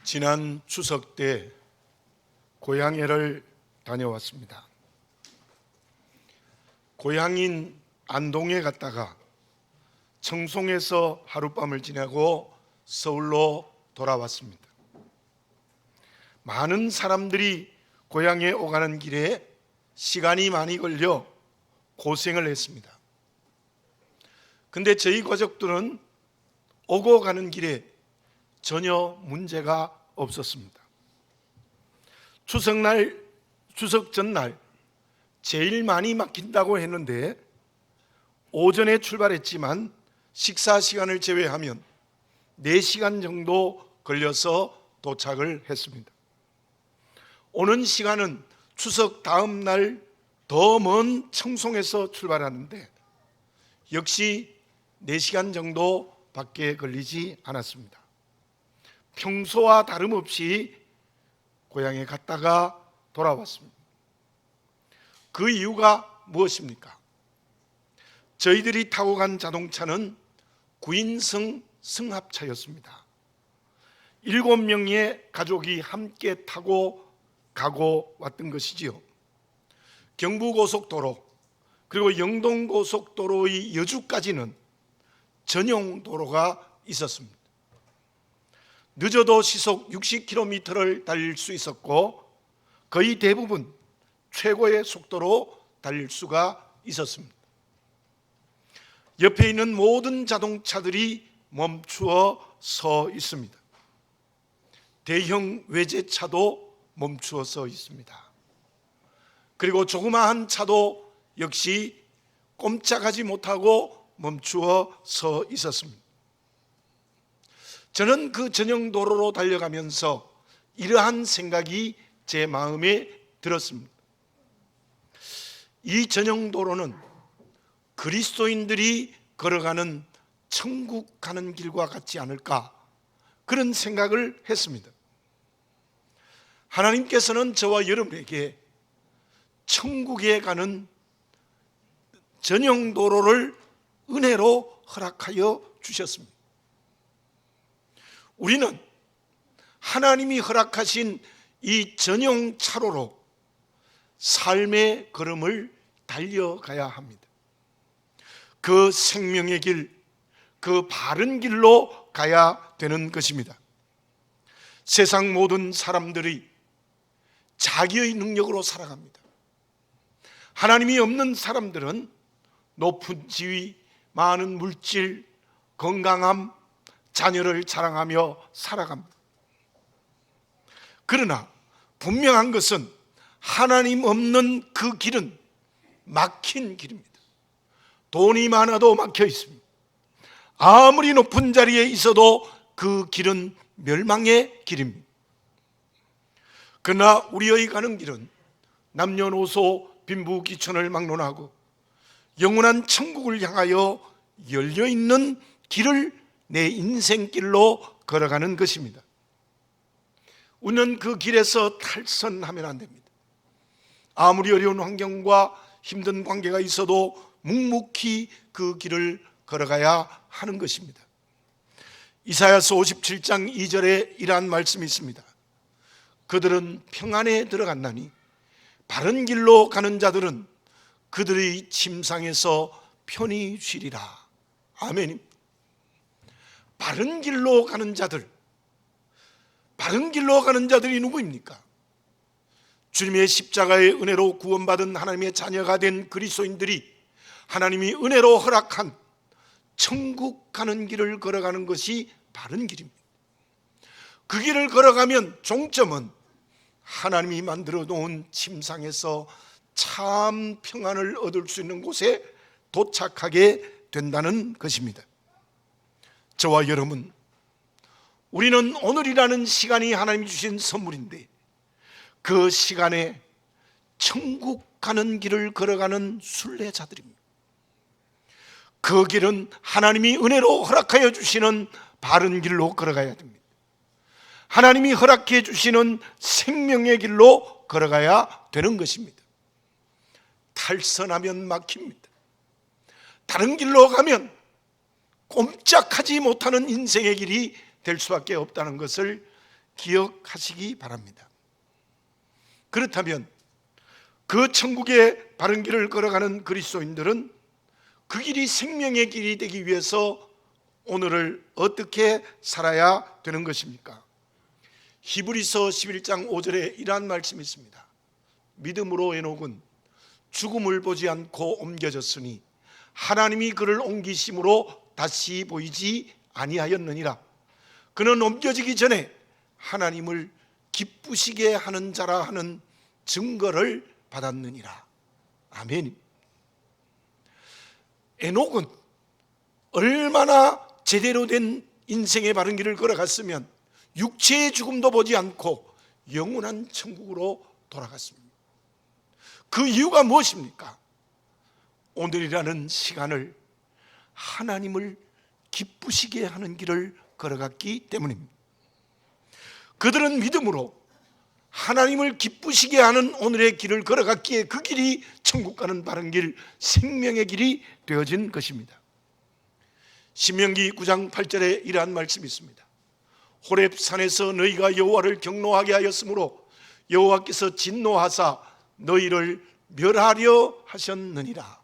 지난 추석 때 고향에를 다녀왔습니다. 고향인 안동에 갔다가 청송에서 하룻밤을 지내고 서울로 돌아왔습니다. 많은 사람들이 고향에 오가는 길에 시간이 많이 걸려 고생을 했습니다. 근데 저희 가족들은 오고 가는 길에 전혀 문제가 없었습니다. 추석 전날 제일 많이 막힌다고 했는데 오전에 출발했지만 식사 시간을 제외하면 4시간 정도 걸려서 도착을 했습니다. 오는 시간은 추석 다음 날 더 먼 청송에서 출발하는데 역시 4시간 정도 밖에 걸리지 않았습니다. 평소와 다름없이 고향에 갔다가 돌아왔습니다. 그 이유가 무엇입니까? 저희들이 타고 간 자동차는 9인승 승합차였습니다. 7명의 가족이 함께 타고 가고 왔던 것이지요. 경부고속도로 그리고 영동고속도로의 여주까지는 전용 도로가 있었습니다. 늦어도 시속 60km를 달릴 수 있었고 거의 대부분 최고의 속도로 달릴 수가 있었습니다. 옆에 있는 모든 자동차들이 멈추어 서 있습니다. 대형 외제차도 멈추어 서 있습니다. 그리고 조그마한 차도 역시 꼼짝하지 못하고 멈추어 서 있었습니다. 저는 그 전용 도로로 달려가면서 이러한 생각이 제 마음에 들었습니다. 이 전용 도로는 그리스도인들이 걸어가는 천국 가는 길과 같지 않을까, 그런 생각을 했습니다. 하나님께서는 저와 여러분에게 천국에 가는 전용 도로를 은혜로 허락하여 주셨습니다. 우리는 하나님이 허락하신 이 전용 차로로 삶의 걸음을 달려가야 합니다. 그 생명의 길, 그 바른 길로 가야 되는 것입니다. 세상 모든 사람들이 자기의 능력으로 살아갑니다. 하나님이 없는 사람들은 높은 지위, 많은 물질, 건강함, 자녀를 자랑하며 살아갑니다. 그러나 분명한 것은 하나님 없는 그 길은 막힌 길입니다. 돈이 많아도 막혀 있습니다. 아무리 높은 자리에 있어도 그 길은 멸망의 길입니다. 그러나 우리의 가는 길은 남녀노소 빈부귀천을 막론하고 영원한 천국을 향하여 열려있는 길을 내 인생길로 걸어가는 것입니다. 우리는 그 길에서 탈선하면 안 됩니다. 아무리 어려운 환경과 힘든 관계가 있어도 묵묵히 그 길을 걸어가야 하는 것입니다. 이사야서 57장 2절에 이러한 말씀이 있습니다. 그들은 평안에 들어갔나니 바른 길로 가는 자들은 그들의 침상에서 편히 쉬리라. 아멘입니다. 바른 길로 가는 자들, 바른 길로 가는 자들이 누구입니까? 주님의 십자가의 은혜로 구원받은 하나님의 자녀가 된 그리스도인들이 하나님이 은혜로 허락한 천국 가는 길을 걸어가는 것이 바른 길입니다. 그 길을 걸어가면 종점은 하나님이 만들어 놓은 침상에서 참 평안을 얻을 수 있는 곳에 도착하게 된다는 것입니다. 저와 여러분, 우리는 오늘이라는 시간이 하나님이 주신 선물인데 그 시간에 천국 가는 길을 걸어가는 순례자들입니다. 그 길은 하나님이 은혜로 허락하여 주시는 바른 길로 걸어가야 됩니다. 하나님이 허락해 주시는 생명의 길로 걸어가야 되는 것입니다. 탈선하면 막힙니다. 다른 길로 가면 꼼짝하지 못하는 인생의 길이 될 수밖에 없다는 것을 기억하시기 바랍니다. 그렇다면 그 천국의 바른 길을 걸어가는 그리스도인들은 그 길이 생명의 길이 되기 위해서 오늘을 어떻게 살아야 되는 것입니까? 히브리서 11장 5절에 이러한 말씀이 있습니다. 믿음으로 에녹은 죽음을 보지 않고 옮겨졌으니 하나님이 그를 옮기심으로 다시 보이지 아니하였느니라. 그는 옮겨지기 전에 하나님을 기쁘시게 하는 자라 하는 증거를 받았느니라. 아멘. 에녹은 얼마나 제대로 된 인생의 바른 길을 걸어갔으면 육체의 죽음도 보지 않고 영원한 천국으로 돌아갔습니다. 그 이유가 무엇입니까? 오늘이라는 시간을 하나님을 기쁘시게 하는 길을 걸어갔기 때문입니다. 그들은 믿음으로 하나님을 기쁘시게 하는 오늘의 길을 걸어갔기에 그 길이 천국 가는 바른 길, 생명의 길이 되어진 것입니다. 신명기 9장 8절에 이러한 말씀이 있습니다. 호렙산에서 너희가 여호와를 경노하게 하였으므로 여호와께서 진노하사 너희를 멸하려 하셨느니라.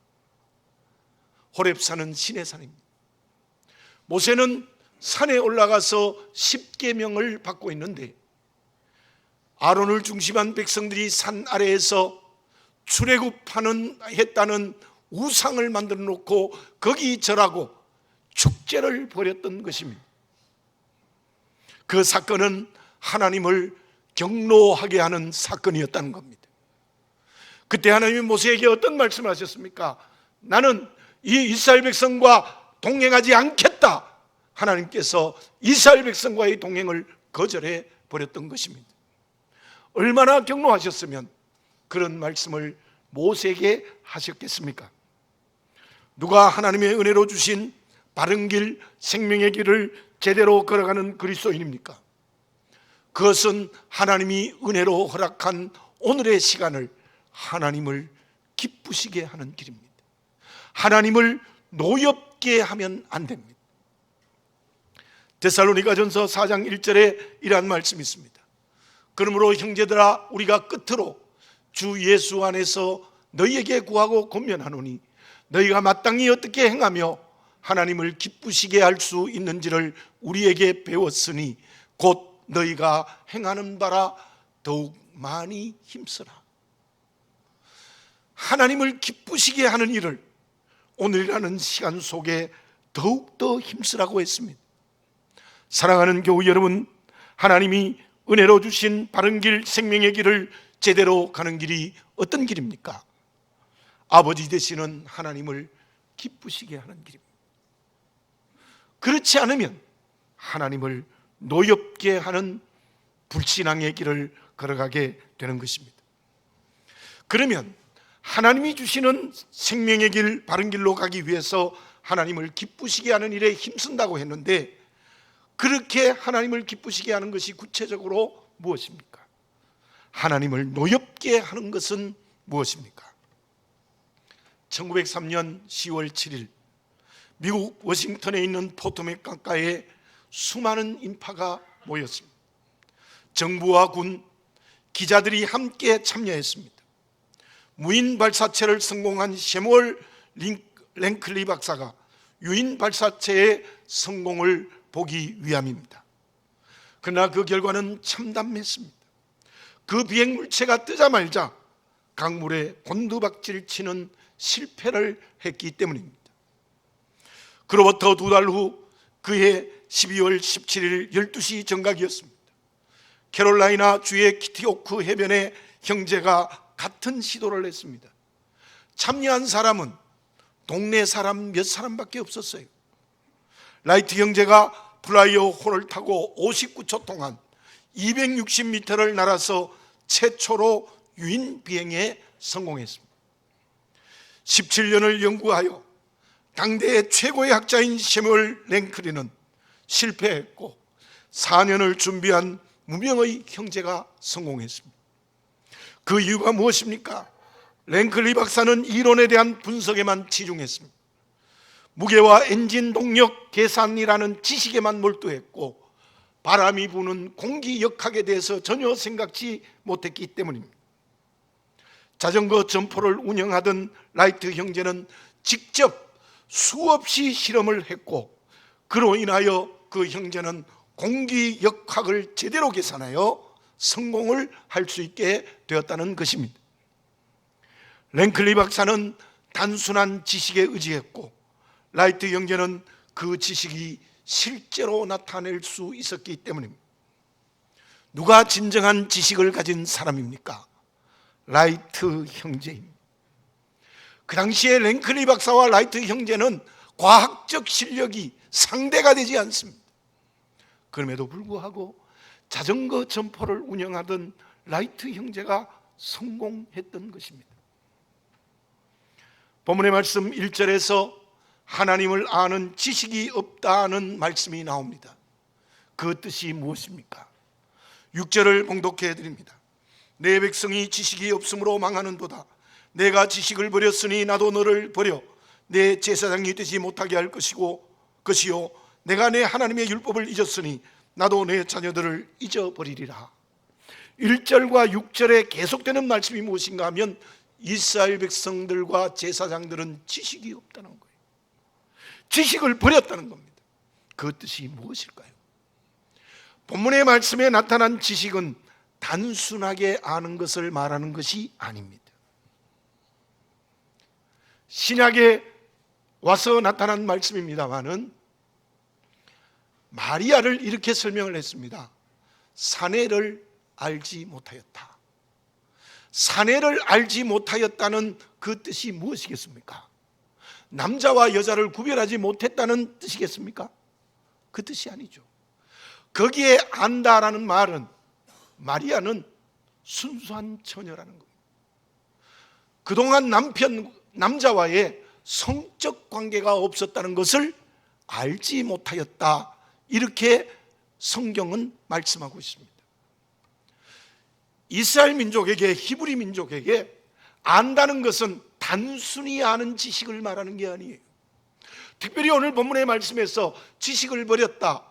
호렙산은 신의 산입니다. 모세는 산에 올라가서 10계명을 받고 있는데 아론을 중심한 백성들이 산 아래에서 출애굽했다는 우상을 만들어 놓고 거기 절하고 축제를 벌였던 것입니다. 그 사건은 하나님을 경노하게 하는 사건이었다는 겁니다. 그때 하나님이 모세에게 어떤 말씀을 하셨습니까? 나는 이 이스라엘 백성과 동행하지 않겠다. 하나님께서 이스라엘 백성과의 동행을 거절해 버렸던 것입니다. 얼마나 경노하셨으면 그런 말씀을 모세에게 하셨겠습니까? 누가 하나님의 은혜로 주신 바른 길, 생명의 길을 제대로 걸어가는 그리스도인입니까? 그것은 하나님이 은혜로 허락한 오늘의 시간을 하나님을 기쁘시게 하는 길입니다. 하나님을 노엽게 하면 안 됩니다. 데살로니가전서 4장 1절에 이러한 말씀이 있습니다. 그러므로 형제들아 우리가 끝으로 주 예수 안에서 너희에게 구하고 권면하노니 너희가 마땅히 어떻게 행하며 하나님을 기쁘시게 할 수 있는지를 우리에게 배웠으니 곧 너희가 행하는 바라 더욱 많이 힘쓰라. 하나님을 기쁘시게 하는 일을 오늘이라는 시간 속에 더욱더 힘쓰라고 했습니다. 사랑하는 교우 여러분, 하나님이 은혜로 주신 바른 길, 생명의 길을 제대로 가는 길이 어떤 길입니까? 아버지 되시는 하나님을 기쁘시게 하는 길입니다. 그렇지 않으면 하나님을 노엽게 하는 불신앙의 길을 걸어가게 되는 것입니다. 그러면 하나님이 주시는 생명의 길, 바른 길로 가기 위해서 하나님을 기쁘시게 하는 일에 힘쓴다고 했는데 그렇게 하나님을 기쁘시게 하는 것이 구체적으로 무엇입니까? 하나님을 노엽게 하는 것은 무엇입니까? 1903년 10월 7일 미국 워싱턴에 있는 포토맥 강가에 수많은 인파가 모였습니다. 정부와 군, 기자들이 함께 참여했습니다. 무인 발사체를 성공한 셰무얼 랭클리 박사가 유인 발사체의 성공을 보기 위함입니다. 그러나 그 결과는 참담했습니다. 그 비행 물체가 뜨자마자 강물에 곤두박질 치는 실패를 했기 때문입니다. 그로부터 2달 후 그해 12월 17일 12시 정각이었습니다. 캐롤라이나 주의 키티오크 해변에 형제가 같은 시도를 했습니다. 참여한 사람은 동네 사람 몇 사람밖에 없었어요. 라이트 형제가 플라이어 홀을 타고 59초 동안 260m를 날아서 최초로 유인 비행에 성공했습니다. 17년을 연구하여 당대의 최고의 학자인 셰무얼 랭클리는 실패했고 4년을 준비한 무명의 형제가 성공했습니다. 그 이유가 무엇입니까? 랭클리 박사는 이론에 대한 분석에만 치중했습니다. 무게와 엔진 동력 계산이라는 지식에만 몰두했고 바람이 부는 공기 역학에 대해서 전혀 생각지 못했기 때문입니다. 자전거 점포를 운영하던 라이트 형제는 직접 수없이 실험을 했고, 그로 인하여 그 형제는 공기 역학을 제대로 계산하여 성공을 할 수 있게 되었다는 것입니다. 랭클리 박사는 단순한 지식에 의지했고, 라이트 형제는 그 지식이 실제로 나타낼 수 있었기 때문입니다. 누가 진정한 지식을 가진 사람입니까? 라이트 형제입니다. 그 당시에 랭클리 박사와 라이트 형제는 과학적 실력이 상대가 되지 않습니다. 그럼에도 불구하고 자전거 점포를 운영하던 라이트 형제가 성공했던 것입니다. 본문의 말씀 1절에서 하나님을 아는 지식이 없다는 말씀이 나옵니다. 그 뜻이 무엇입니까? 6절을 봉독해 드립니다. 내 백성이 지식이 없으므로 망하는도다. 내가 지식을 버렸으니 나도 너를 버려 내 제사장이 되지 못하게 할 것이요, 내가 내 하나님의 율법을 잊었으니 나도 내 자녀들을 잊어버리리라. 1절과 6절에 계속되는 말씀이 무엇인가 하면 이스라엘 백성들과 제사장들은 지식이 없다는 거예요. 지식을 버렸다는 겁니다. 그 뜻이 무엇일까요? 본문의 말씀에 나타난 지식은 단순하게 아는 것을 말하는 것이 아닙니다. 신약에 와서 나타난 말씀입니다마는 마리아를 이렇게 설명을 했습니다. 사내를 알지 못하였다. 사내를 알지 못하였다는 그 뜻이 무엇이겠습니까? 남자와 여자를 구별하지 못했다는 뜻이겠습니까? 그 뜻이 아니죠. 거기에 안다라는 말은 마리아는 순수한 처녀라는 겁니다. 그동안 남자와의 성적 관계가 없었다는 것을 알지 못하였다, 이렇게 성경은 말씀하고 있습니다. 이스라엘 민족에게, 히브리 민족에게 안다는 것은 단순히 아는 지식을 말하는 게 아니에요. 특별히 오늘 본문의 말씀에서 지식을 버렸다,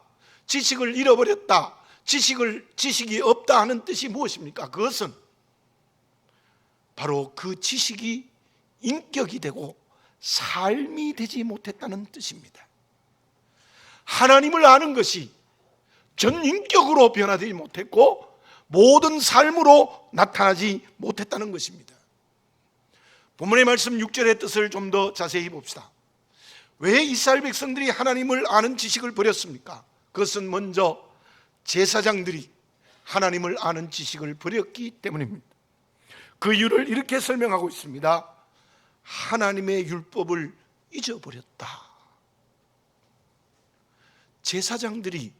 지식을 잃어버렸다, 지식이 없다 하는 뜻이 무엇입니까? 그것은 바로 그 지식이 인격이 되고 삶이 되지 못했다는 뜻입니다. 하나님을 아는 것이 전 인격으로 변화되지 못했고 모든 삶으로 나타나지 못했다는 것입니다. 본문의 말씀 6절의 뜻을 좀 더 자세히 봅시다. 왜 이스라엘 백성들이 하나님을 아는 지식을 버렸습니까? 그것은 먼저 제사장들이 하나님을 아는 지식을 버렸기 때문입니다. 그 이유를 이렇게 설명하고 있습니다. 하나님의 율법을 잊어버렸다. 제사장들이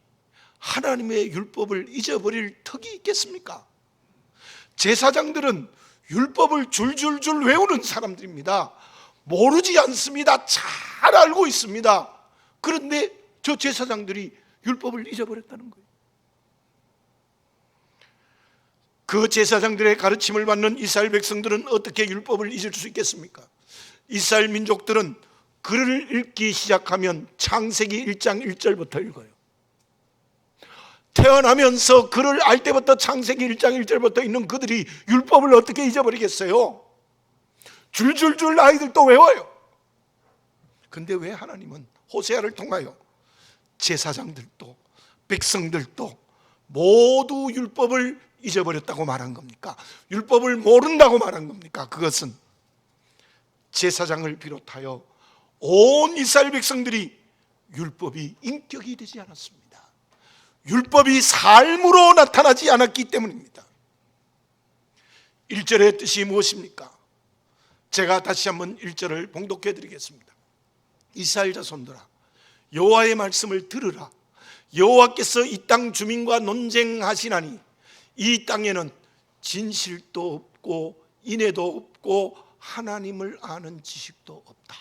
하나님의 율법을 잊어버릴 턱이 있겠습니까? 제사장들은 율법을 줄줄줄 외우는 사람들입니다. 모르지 않습니다. 잘 알고 있습니다. 그런데 저 제사장들이 율법을 잊어버렸다는 거예요. 그 제사장들의 가르침을 받는 이스라엘 백성들은 어떻게 율법을 잊을 수 있겠습니까? 이스라엘 민족들은 글을 읽기 시작하면 창세기 1장 1절부터 읽어요. 태어나면서 글을 알 때부터 창세기 1장 1절부터 읽는 그들이 율법을 어떻게 잊어버리겠어요? 줄줄줄 아이들도 외워요. 근데 왜 하나님은 호세아를 통하여 제사장들도 백성들도 모두 율법을 잊어버렸다고 말한 겁니까? 율법을 모른다고 말한 겁니까? 그것은 제사장을 비롯하여 온 이스라엘 백성들이 율법이 인격이 되지 않았습니다. 율법이 삶으로 나타나지 않았기 때문입니다. 1절의 뜻이 무엇입니까? 제가 다시 한번 1절을 봉독해 드리겠습니다. 이스라엘 자손들아, 여호와의 말씀을 들으라. 여호와께서 이 땅 주민과 논쟁하시나니 이 땅에는 진실도 없고 인애도 없고 하나님을 아는 지식도 없다.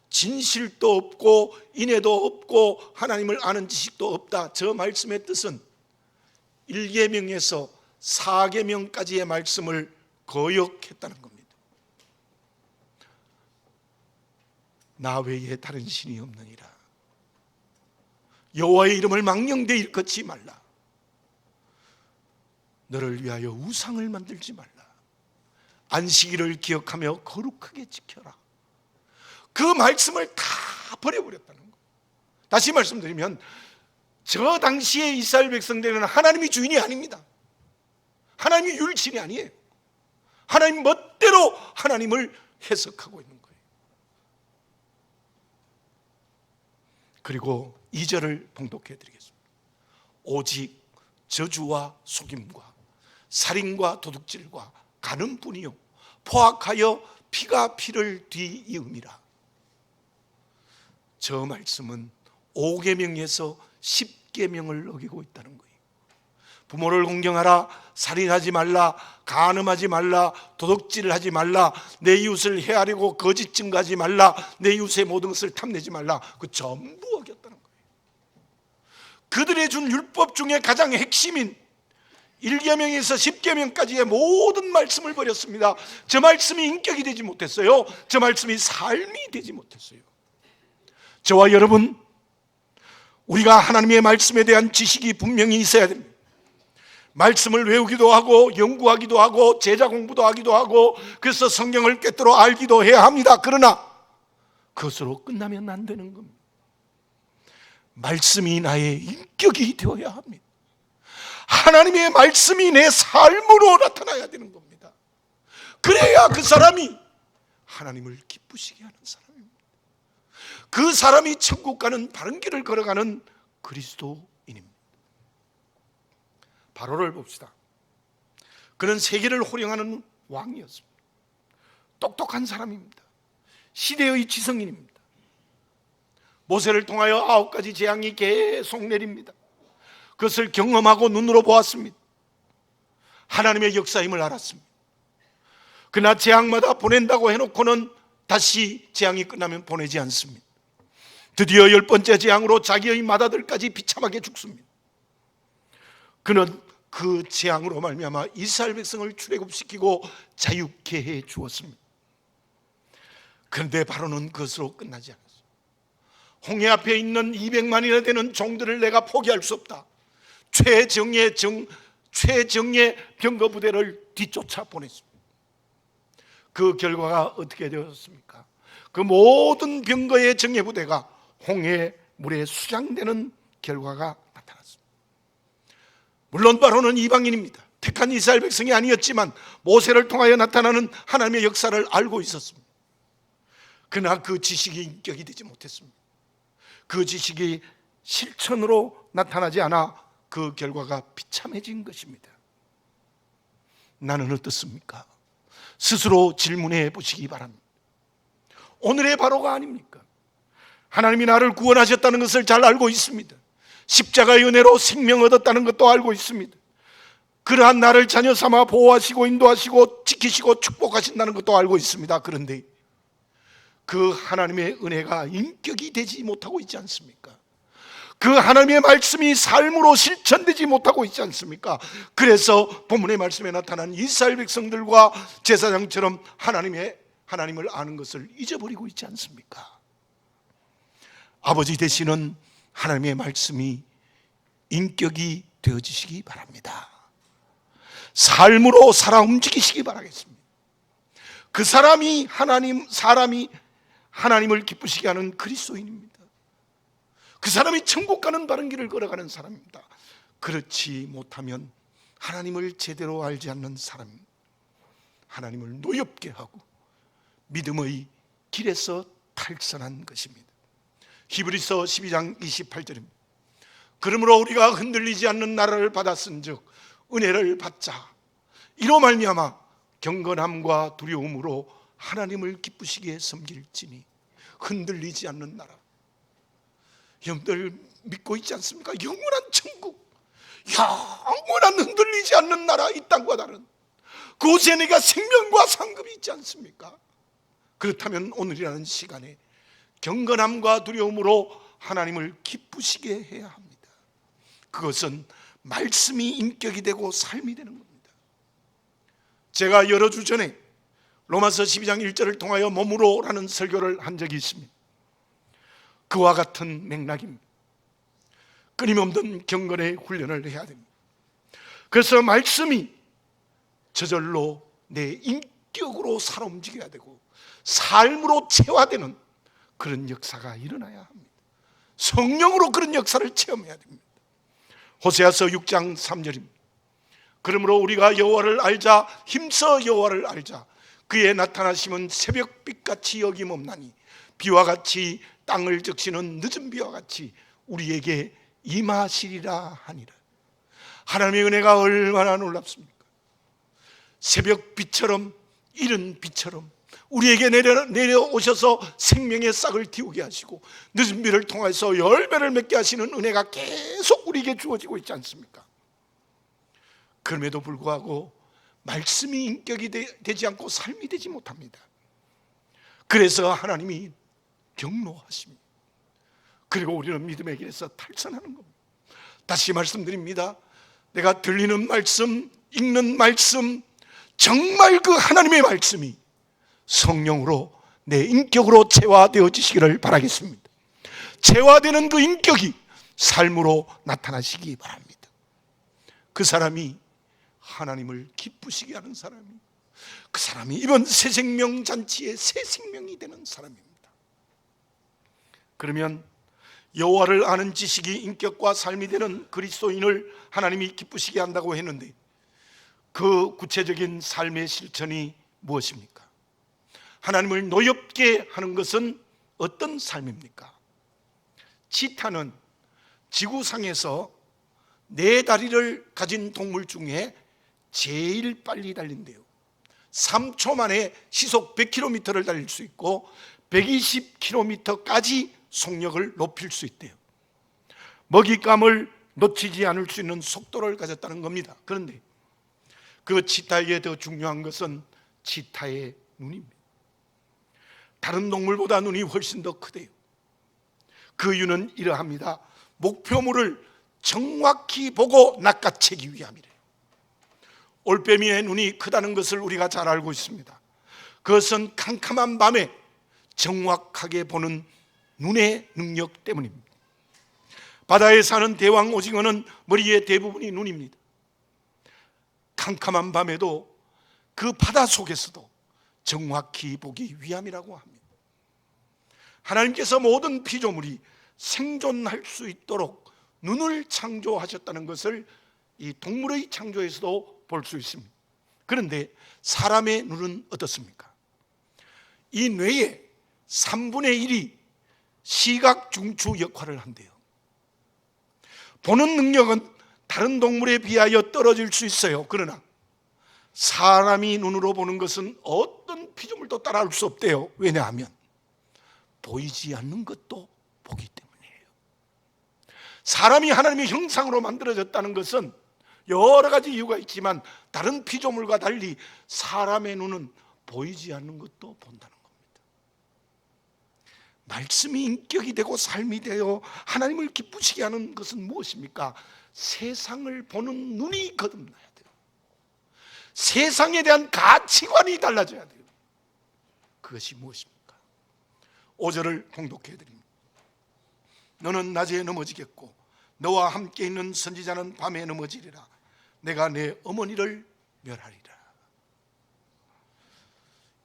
진실도 없고 인애도 없고 하나님을 아는 지식도 없다. 저 말씀의 뜻은 1계명에서 4계명까지의 말씀을 거역했다는 겁니다. 나 외에 다른 신이 없느니라. 여호와의 이름을 망령되이 일컫지 말라. 너를 위하여 우상을 만들지 말라. 안식일을 기억하며 거룩하게 지켜라. 그 말씀을 다 버려버렸다는 거예요. 다시 말씀드리면 저 당시에 이스라엘 백성들은 하나님이 주인이 아닙니다. 하나님이 율신이 아니에요. 하나님 멋대로 하나님을 해석하고 있는 거예요. 그리고 2절을 봉독해 드리겠습니다. 오직 저주와 속임과 살인과 도둑질과 가늠뿐이요 포악하여 피가 피를 뒤이음이라. 저 말씀은 5계명에서 10계명을 어기고 있다는 거예요. 부모를 공경하라, 살인하지 말라, 간음하지 말라, 도둑질을 하지 말라, 내 이웃을 헤아리고 거짓 증거하지 말라, 내 이웃의 모든 것을 탐내지 말라. 그 전부 어겼다는 거예요. 그들의 준 율법 중에 가장 핵심인 1계명에서 10계명까지의 모든 말씀을 버렸습니다. 저 말씀이 인격이 되지 못했어요. 저 말씀이 삶이 되지 못했어요. 저와 여러분, 우리가 하나님의 말씀에 대한 지식이 분명히 있어야 됩니다. 말씀을 외우기도 하고 연구하기도 하고 제자 공부도 하기도 하고 그래서 성경을 꿰뚫어 알기도 해야 합니다. 그러나 그것으로 끝나면 안 되는 겁니다. 말씀이 나의 인격이 되어야 합니다. 하나님의 말씀이 내 삶으로 나타나야 되는 겁니다. 그래야 그 사람이 하나님을 기쁘시게 하는 사람입니다. 그 사람이 천국 가는 바른 길을 걸어가는 그리스도인입니다. 바로를 봅시다. 그는 세계를 호령하는 왕이었습니다. 똑똑한 사람입니다. 시대의 지성인입니다. 모세를 통하여 9가지 재앙이 계속 내립니다. 그것을 경험하고 눈으로 보았습니다. 하나님의 역사임을 알았습니다. 그러나 재앙마다 보낸다고 해놓고는 다시 재앙이 끝나면 보내지 않습니다. 드디어 10번째 재앙으로 자기의 맏아들까지 비참하게 죽습니다. 그는 그 재앙으로 말미암아 이스라엘 백성을 출애굽시키고 자유케 해 주었습니다. 그런데 바로는 그것으로 끝나지 않았어요. 홍해 앞에 있는 200만이나 되는 종들을 내가 포기할 수 없다. 최정예 병거 부대를 뒤쫓아 보냈습니다. 그 결과가 어떻게 되었습니까? 그 모든 병거의 정예 부대가 홍해 물에 수장되는 결과가 나타났습니다. 물론 바로는 이방인입니다. 택한 이스라엘 백성이 아니었지만 모세를 통하여 나타나는 하나님의 역사를 알고 있었습니다. 그러나 그 지식이 인격이 되지 못했습니다. 그 지식이 실천으로 나타나지 않아 그 결과가 비참해진 것입니다. 나는 어떻습니까? 스스로 질문해 보시기 바랍니다. 오늘의 바로가 아닙니까? 하나님이 나를 구원하셨다는 것을 잘 알고 있습니다. 십자가의 은혜로 생명 얻었다는 것도 알고 있습니다. 그러한 나를 자녀 삼아 보호하시고 인도하시고 지키시고 축복하신다는 것도 알고 있습니다. 그런데 그 하나님의 은혜가 인격이 되지 못하고 있지 않습니까? 그 하나님의 말씀이 삶으로 실천되지 못하고 있지 않습니까? 그래서 본문의 말씀에 나타난 이스라엘 백성들과 제사장처럼 하나님을 아는 것을 잊어버리고 있지 않습니까? 아버지 되시는 하나님의 말씀이 인격이 되어지시기 바랍니다. 삶으로 살아 움직이시기 바라겠습니다. 그 사람이 사람이 하나님을 기쁘시게 하는 그리스도인입니다. 그 사람이 천국 가는 바른 길을 걸어가는 사람입니다. 그렇지 못하면 하나님을 제대로 알지 않는 사람입니다. 하나님을 노엽게 하고 믿음의 길에서 탈선한 것입니다. 히브리서 12장 28절입니다. 그러므로 우리가 흔들리지 않는 나라를 받았은즉 은혜를 받자. 이로 말미암아 경건함과 두려움으로 하나님을 기쁘시게 섬길지니. 흔들리지 않는 나라. 여러분들 믿고 있지 않습니까? 영원한 천국, 영원한 흔들리지 않는 나라, 이 땅과 다른 그곳에 내가 생명과 상급이 있지 않습니까? 그렇다면 오늘이라는 시간에 경건함과 두려움으로 하나님을 기쁘시게 해야 합니다. 그것은 말씀이 인격이 되고 삶이 되는 겁니다. 제가 여러 주 전에 로마서 12장 1절을 통하여 몸으로라는 설교를 한 적이 있습니다. 그와 같은 맥락입니다. 끊임없는 경건의 훈련을 해야 됩니다. 그래서 말씀이 저절로 내 인격으로 살아 움직여야 되고 삶으로 체화되는 그런 역사가 일어나야 합니다. 성령으로 그런 역사를 체험해야 됩니다. 호세아서 6장 3절입니다. 그러므로 우리가 여호와를 알자, 힘써 여호와를 알자. 그의 나타나심은 새벽빛같이 여김없나니 비와 같이 땅을 적시는 늦은 비와 같이 우리에게 임하시리라 하니라. 하나님의 은혜가 얼마나 놀랍습니까? 새벽빛처럼, 이른 빛처럼 우리에게 내려오셔서 생명의 싹을 틔우게 하시고 늦은 비를 통해서 열매를 맺게 하시는 은혜가 계속 우리에게 주어지고 있지 않습니까? 그럼에도 불구하고 말씀이 인격이 되지 않고 삶이 되지 못합니다. 그래서 하나님이 경노하십니다. 그리고 우리는 믿음의 길에서 탈선하는 겁니다. 다시 말씀드립니다. 내가 들리는 말씀, 읽는 말씀, 정말 그 하나님의 말씀이 성령으로 내 인격으로 체화되어지시기를 바라겠습니다. 체화되는 그 인격이 삶으로 나타나시기 바랍니다. 그 사람이 하나님을 기쁘시게 하는 사람이, 그 사람이 이번 새 생명 잔치의 새 생명이 되는 사람입니다. 그러면 여호와를 아는 지식이 인격과 삶이 되는 그리스도인을 하나님이 기쁘시게 한다고 했는데 그 구체적인 삶의 실천이 무엇입니까? 하나님을 노엽게 하는 것은 어떤 삶입니까? 치타는 지구상에서 4다리를 가진 동물 중에 제일 빨리 달린대요. 3초 만에 시속 100km를 달릴 수 있고 120km까지 속력을 높일 수 있대요. 먹잇감을 놓치지 않을 수 있는 속도를 가졌다는 겁니다. 그런데 그 치타에게 더 중요한 것은 치타의 눈입니다. 다른 동물보다 눈이 훨씬 더 크대요. 그 이유는 이러합니다. 목표물을 정확히 보고 낚아채기 위함이래요. 올빼미의 눈이 크다는 것을 우리가 잘 알고 있습니다. 그것은 캄캄한 밤에 정확하게 보는 눈의 능력 때문입니다. 바다에 사는 대왕 오징어는 머리의 대부분이 눈입니다. 캄캄한 밤에도 그 바다 속에서도 정확히 보기 위함이라고 합니다. 하나님께서 모든 피조물이 생존할 수 있도록 눈을 창조하셨다는 것을 이 동물의 창조에서도 볼 수 있습니다. 그런데 사람의 눈은 어떻습니까? 이 뇌의 3분의 1이 시각 중추 역할을 한대요. 보는 능력은 다른 동물에 비하여 떨어질 수 있어요. 그러나 사람이 눈으로 보는 것은 어떤 피조물도 따라올 수 없대요. 왜냐하면 보이지 않는 것도 보기 때문이에요. 사람이 하나님의 형상으로 만들어졌다는 것은 여러 가지 이유가 있지만 다른 피조물과 달리 사람의 눈은 보이지 않는 것도 본다는 겁니다. 말씀이 인격이 되고 삶이 되어 하나님을 기쁘시게 하는 것은 무엇입니까? 세상을 보는 눈이 거듭나야 돼요. 세상에 대한 가치관이 달라져야 돼요. 그것이 무엇입니까? 5절을 봉독해 드립니다. 너는 낮에 넘어지겠고 너와 함께 있는 선지자는 밤에 넘어지리라. 내가 내 어머니를 멸하리라.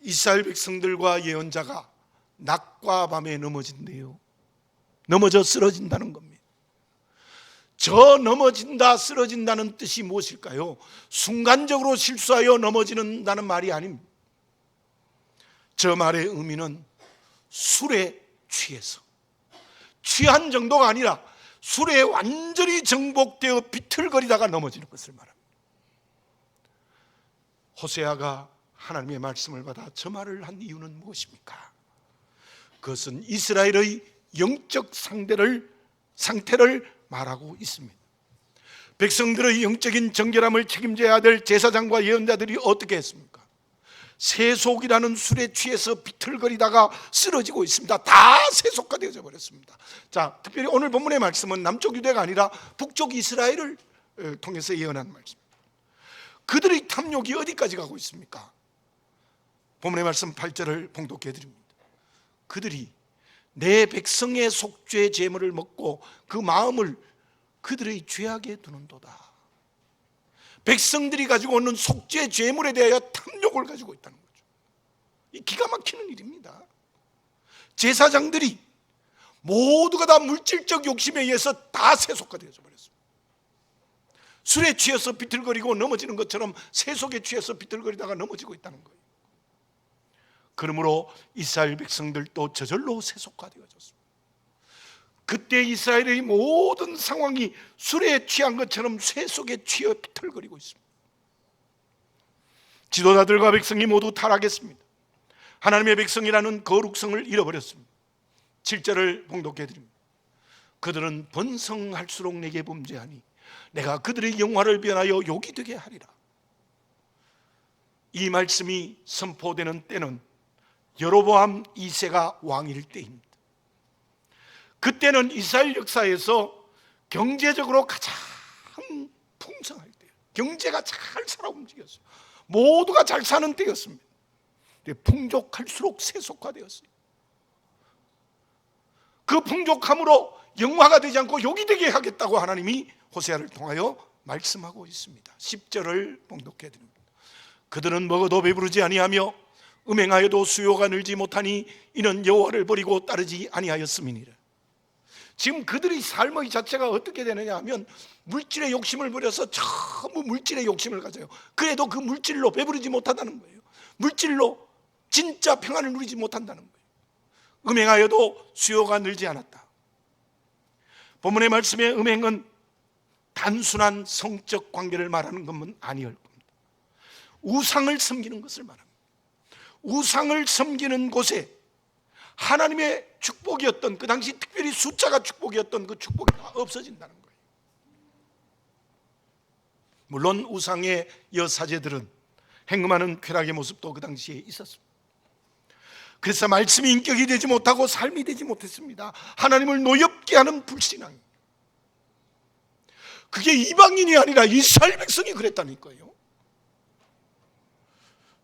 이스라엘 백성들과 예언자가 낮과 밤에 넘어진대요. 넘어져 쓰러진다는 겁니다. 저 넘어진다, 쓰러진다는 뜻이 무엇일까요? 순간적으로 실수하여 넘어지는다는 말이 아닙니다. 저 말의 의미는 술에 취해서, 취한 정도가 아니라 술에 완전히 정복되어 비틀거리다가 넘어지는 것을 말합니다. 호세아가 하나님의 말씀을 받아 저 말을 한 이유는 무엇입니까? 그것은 이스라엘의 영적 상태를 말하고 있습니다. 백성들의 영적인 정결함을 책임져야 될 제사장과 예언자들이 어떻게 했습니까? 세속이라는 술에 취해서 비틀거리다가 쓰러지고 있습니다. 다 세속화 되어져 버렸습니다. 자, 특별히 오늘 본문의 말씀은 남쪽 유대가 아니라 북쪽 이스라엘을 통해서 예언한 말씀입니다. 그들의 탐욕이 어디까지 가고 있습니까? 본문의 말씀 8절을 봉독해 드립니다. 그들이 내 백성의 속죄 제물을 먹고 그 마음을 그들의 죄악에 두는도다. 백성들이 가지고 오는 속죄 죄물에 대하여 탐욕을 가지고 있다는 거죠. 이 기가 막히는 일입니다. 제사장들이 모두가 다 물질적 욕심에 의해서 다 세속화 되어져 버렸습니다. 술에 취해서 비틀거리고 넘어지는 것처럼 세속에 취해서 비틀거리다가 넘어지고 있다는 거예요. 그러므로 이스라엘 백성들도 저절로 세속화되어졌습니다. 그때 이스라엘의 모든 상황이 술에 취한 것처럼 세속에 취해 비틀거리고 있습니다. 지도자들과 백성이 모두 타락했습니다. 하나님의 백성이라는 거룩성을 잃어버렸습니다. 7절을 봉독해 드립니다. 그들은 번성할수록 내게 범죄하니 내가 그들의 영화를 변하여 욕이 되게 하리라. 이 말씀이 선포되는 때는 여로보암 2세가 왕일 때입니다. 그때는 이스라엘 역사에서 경제적으로 가장 풍성할 때예요. 경제가 잘 살아 움직였어요. 모두가 잘 사는 때였습니다. 풍족할수록 세속화되었어요. 그 풍족함으로 영화가 되지 않고 욕이 되게 하겠다고 하나님이 호세아를 통하여 말씀하고 있습니다. 10절을 봉독해 드립니다. 그들은 먹어도 배부르지 아니하며 음행하여도 수요가 늘지 못하니 이는 여호와를 버리고 따르지 아니하였음이니라. 지금 그들의 삶의 자체가 어떻게 되느냐 하면 물질의 욕심을 부려서 전부 물질의 욕심을 가져요. 그래도 그 물질로 배부르지 못한다는 거예요. 물질로 진짜 평안을 누리지 못한다는 거예요. 음행하여도 수요가 늘지 않았다. 본문의 말씀에 음행은 단순한 성적 관계를 말하는 것은 아니할 겁니다. 우상을 섬기는 것을 말합니다. 우상을 섬기는 곳에 하나님의 축복이었던, 그 당시 특별히 숫자가 축복이었던 그 축복이 다 없어진다는 거예요. 물론 우상의 여사제들은 행음하는 쾌락의 모습도 그 당시에 있었습니다. 그래서 말씀이 인격이 되지 못하고 삶이 되지 못했습니다. 하나님을 노엽게 하는 불신앙. 그게 이방인이 아니라 이스라엘 백성이 그랬다는 거예요.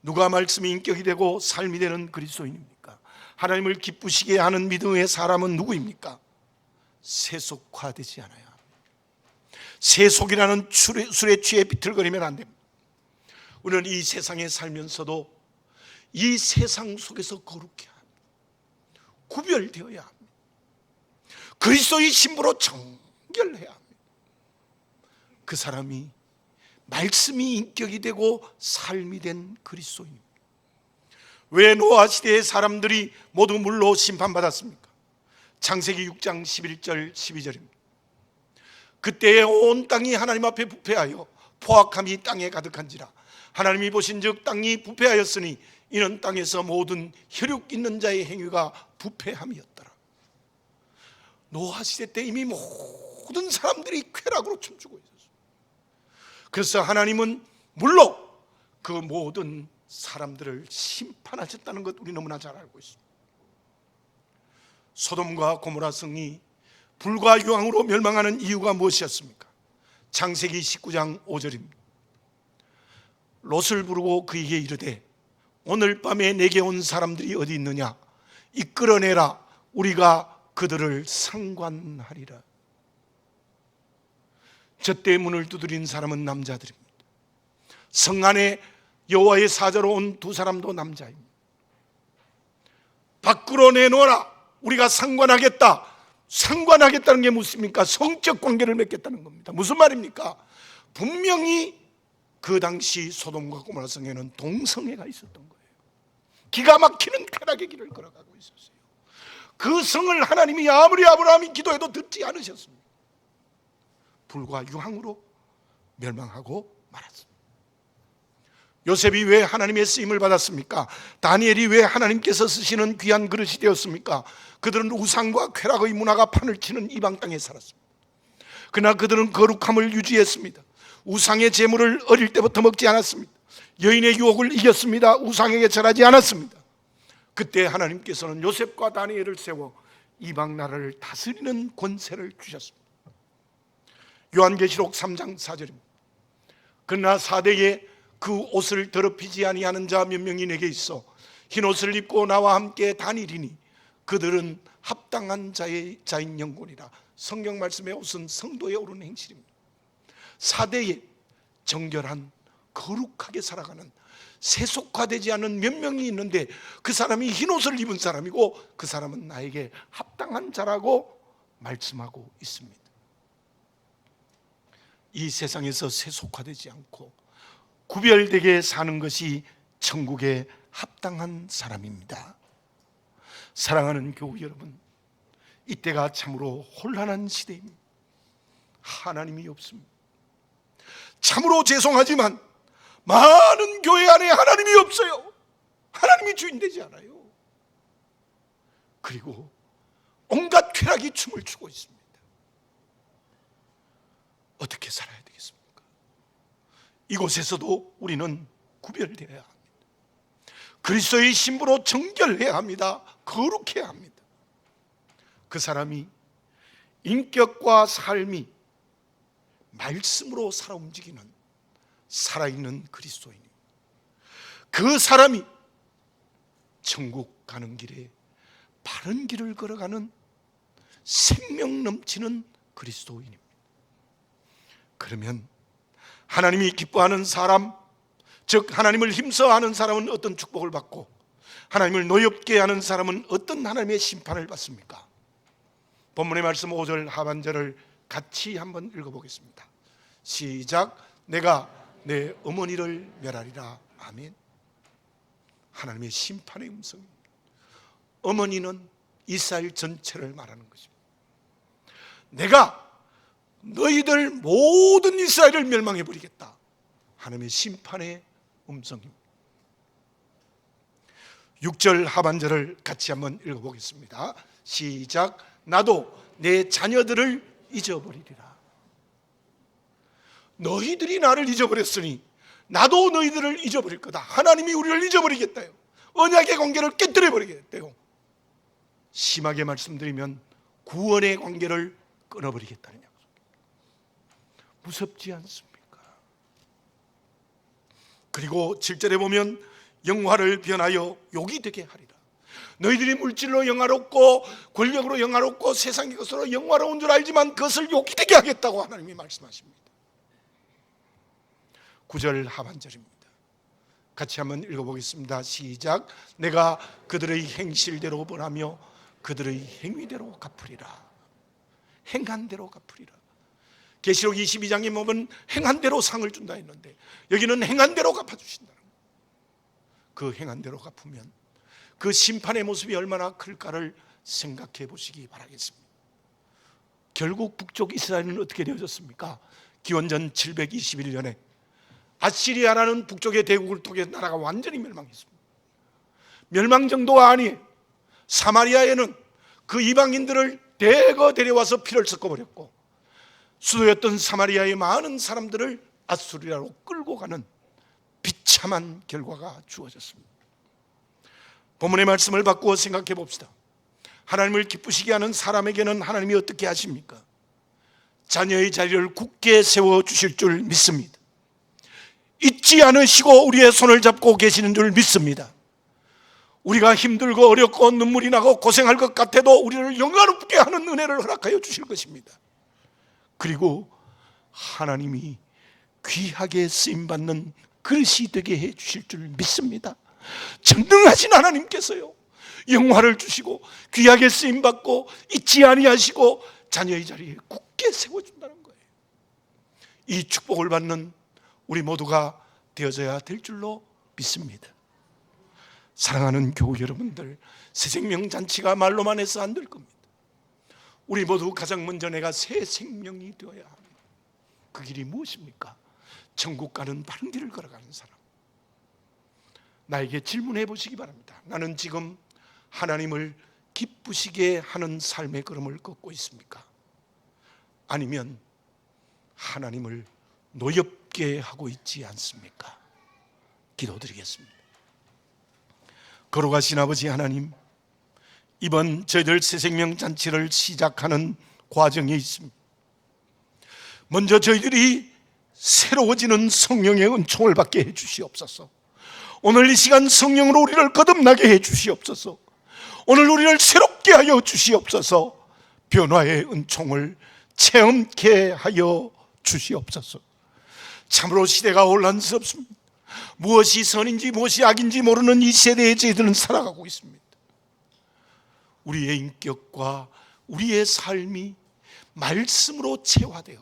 누가 말씀이 인격이 되고 삶이 되는 그리스도인입니까? 하나님을 기쁘시게 하는 믿음의 사람은 누구입니까? 세속화되지 않아야 합니다. 세속이라는 술에 취해 비틀거리면 안 됩니다. 우리는 이 세상에 살면서도 이 세상 속에서 거룩해야 합니다. 구별되어야 합니다. 그리스도의 신부로 정결해야 합니다. 그 사람이 말씀이 인격이 되고 삶이 된 그리스도인입니다. 왜 노아 시대의 사람들이 모두 물로 심판받았습니까? 창세기 6장 11절 12절입니다. 그때에 온 땅이 하나님 앞에 부패하여 포악함이 땅에 가득한지라 하나님이 보신즉 땅이 부패하였으니 이는 땅에서 모든 혈육 있는 자의 행위가 부패함이었더라. 노아 시대 때 이미 모든 사람들이 쾌락으로 춤추고 있었어요. 그래서 하나님은 물론 그 모든 사람들을 심판하셨다는 것 우리 너무나 잘 알고 있습니다. 소돔과 고모라 성이 불과 유황으로 멸망하는 이유가 무엇이었습니까? 창세기 19장 5절입니다. 롯을 부르고 그에게 이르되 오늘 밤에 내게 온 사람들이 어디 있느냐 이끌어내라 우리가 그들을 상관하리라. 젖대 문을 두드린 사람은 남자들입니다. 성 안에 여호와의 사자로 온 두 사람도 남자입니다. 밖으로 내놓아라 우리가 상관하겠다. 상관하겠다는 게 무엇입니까? 성적 관계를 맺겠다는 겁니다. 무슨 말입니까? 분명히 그 당시 소돔과 고모라 성에는 동성애가 있었던 거예요. 기가 막히는 쾌락의 길을 걸어가고 있었어요. 그 성을 하나님이 아무리 아브라함이 기도해도 듣지 않으셨습니다. 불과 유황으로 멸망하고 말았습니다. 요셉이 왜 하나님의 쓰임을 받았습니까? 다니엘이 왜 하나님께서 쓰시는 귀한 그릇이 되었습니까? 그들은 우상과 쾌락의 문화가 판을 치는 이방 땅에 살았습니다. 그러나 그들은 거룩함을 유지했습니다. 우상의 제물을 어릴 때부터 먹지 않았습니다. 여인의 유혹을 이겼습니다. 우상에게 절하지 않았습니다. 그때 하나님께서는 요셉과 다니엘을 세워 이방 나라를 다스리는 권세를 주셨습니다. 요한계시록 3장 4절입니다. 그러나 사대에 그 옷을 더럽히지 아니하는 자 몇 명이 내게 있어 흰 옷을 입고 나와 함께 다니리니 그들은 합당한 자인 영혼이라 성경 말씀에 우선 성도에 오르는 행실입니다. 4대에 정결한 거룩하게 살아가는 세속화되지 않은 몇 명이 있는데 그 사람이 흰옷을 입은 사람이고 그 사람은 나에게 합당한 자라고 말씀하고 있습니다. 이 세상에서 세속화되지 않고 구별되게 사는 것이 천국에 합당한 사람입니다. 사랑하는 교우 여러분, 이때가 참으로 혼란한 시대입니다. 하나님이 없습니다. 참으로 죄송하지만 많은 교회 안에 하나님이 없어요. 하나님이 주인 되지 않아요. 그리고 온갖 쾌락이 춤을 추고 있습니다. 어떻게 살아야 되겠습니까? 이곳에서도 우리는 구별되어야 합니다. 그리스도의 신부로 정결해야 합니다. 거룩해야 합니다. 그 사람이 인격과 삶이 말씀으로 살아 움직이는 살아있는 그리스도인입니다. 그 사람이 천국 가는 길에 바른 길을 걸어가는 생명 넘치는 그리스도인입니다. 그러면 하나님이 기뻐하는 사람, 즉 하나님을 힘써하는 사람은 어떤 축복을 받고 하나님을 노엽게 하는 사람은 어떤 하나님의 심판을 받습니까? 본문의 말씀 5절 하반절을 같이 한번 읽어보겠습니다. 시작. 내가 내 어머니를 멸하리라. 아멘. 하나님의 심판의 음성입니다. 어머니는 이스라엘 전체를 말하는 것입니다. 내가 너희들 모든 이스라엘을 멸망해버리겠다. 하나님의 심판의 음성입니다. 6절 하반절을 같이 한번 읽어보겠습니다. 시작. 나도 내 자녀들을 잊어버리리라. 너희들이 나를 잊어버렸으니 나도 너희들을 잊어버릴 거다. 하나님이 우리를 잊어버리겠다요. 언약의 관계를 깨뜨려버리겠대요. 심하게 말씀드리면 구원의 관계를 끊어버리겠다는 약속. 무섭지 않습니까? 그리고 7절에 보면 영화를 변하여 욕이 되게 하리라. 너희들이 물질로 영화롭고 권력으로 영화롭고 세상의 것으로 영화로운 줄 알지만 그것을 욕이 되게 하겠다고 하나님이 말씀하십니다. 9절 하반절입니다. 같이 한번 읽어보겠습니다. 시작. 내가 그들의 행실대로 벌하며 그들의 행위대로 갚으리라. 행한 대로 갚으리라. 계시록 22장에 보면 행한 대로 상을 준다 했는데 여기는 행한 대로 갚아주신다는 거예요. 그 행한 대로 갚으면 그 심판의 모습이 얼마나 클까를 생각해 보시기 바라겠습니다. 결국 북쪽 이스라엘은 어떻게 되어졌습니까? 기원전 721년에 아시리아라는 북쪽의 대국을 통해 나라가 완전히 멸망했습니다. 멸망 정도가 아니에요. 사마리아에는 그 이방인들을 대거 데려와서 피를 섞어버렸고 수도였던 사마리아의 많은 사람들을 아수리아로 끌고 가는 비참한 결과가 주어졌습니다. 본문의 말씀을 바꾸어 생각해 봅시다. 하나님을 기쁘시게 하는 사람에게는 하나님이 어떻게 하십니까? 자녀의 자리를 굳게 세워주실 줄 믿습니다. 잊지 않으시고 우리의 손을 잡고 계시는 줄 믿습니다. 우리가 힘들고 어렵고 눈물이 나고 고생할 것 같아도 우리를 영화롭게 하는 은혜를 허락하여 주실 것입니다. 그리고 하나님이 귀하게 쓰임받는 그릇이 되게 해 주실 줄 믿습니다. 전능하신 하나님께서요 영화를 주시고 귀하게 쓰임받고 잊지 아니하시고 자녀의 자리에 굳게 세워준다는 거예요. 이 축복을 받는 우리 모두가 되어져야 될 줄로 믿습니다. 사랑하는 교우 여러분들, 새생명잔치가 말로만 해서 안 될 겁니다. 우리 모두 가장 먼저 내가 새 생명이 되어야 합니다. 그 길이 무엇입니까? 천국 가는 바른 길을 걸어가는 사람. 나에게 질문해 보시기 바랍니다. 나는 지금 하나님을 기쁘시게 하는 삶의 걸음을 걷고 있습니까? 아니면 하나님을 노엽게 하고 있지 않습니까? 기도드리겠습니다. 걸어가신 아버지 하나님, 이번 저희들 새생명잔치를 시작하는 과정에 있습니다. 먼저 저희들이 새로워지는 성령의 은총을 받게 해 주시옵소서. 오늘 이 시간 성령으로 우리를 거듭나게 해 주시옵소서. 오늘 우리를 새롭게 하여 주시옵소서. 변화의 은총을 체험케 하여 주시옵소서. 참으로 시대가 혼란스럽습니다. 무엇이 선인지 무엇이 악인지 모르는 이 세대에 저희들은 살아가고 있습니다. 우리의 인격과 우리의 삶이 말씀으로 체화되어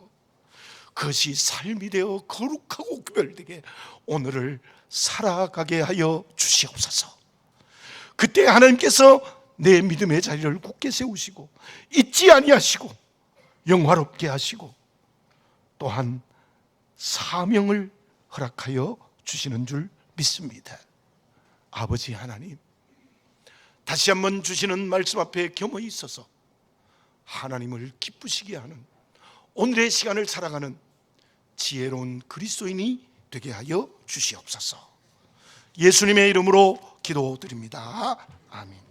그것이 삶이 되어 거룩하고 구별되게 오늘을 살아가게 하여 주시옵소서. 그때 하나님께서 내 믿음의 자리를 굳게 세우시고 잊지 아니하시고 영화롭게 하시고 또한 사명을 허락하여 주시는 줄 믿습니다. 아버지 하나님, 다시 한번 주시는 말씀 앞에 겸허히 있어서 하나님을 기쁘시게 하는 오늘의 시간을 살아가는 지혜로운 그리스도인이 되게 하여 주시옵소서. 예수님의 이름으로 기도드립니다. 아멘.